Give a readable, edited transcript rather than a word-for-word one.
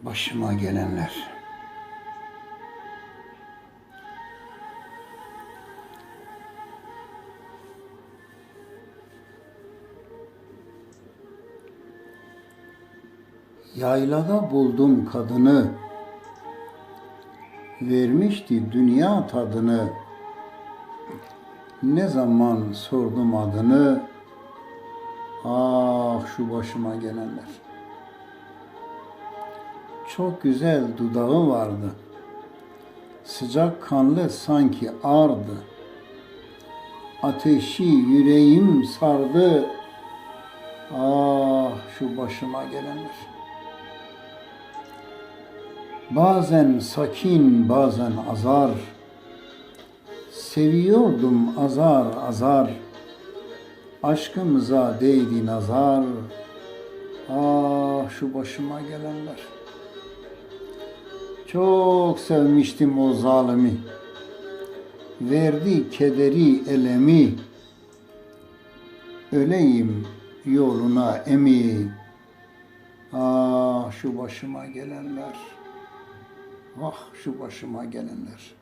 Başıma gelenler. Yaylada buldum kadını, vermişti dünya tadını. Ne zaman sordum adını, ah şu başıma gelenler. Çok güzel dudağı vardı, sıcak kanlı sanki ardı. Ateşi yüreğim sardı, ah şu başıma gelenler. Bazen sakin, bazen azar, seviyordum azar azar. Aşkımıza değdi nazar, ah şu başıma gelenler. Çok sevmiştim o zalimi, verdi kederi elemi. Öleyim yoluna emi, ah şu başıma gelenler. Ah şu başıma gelenler.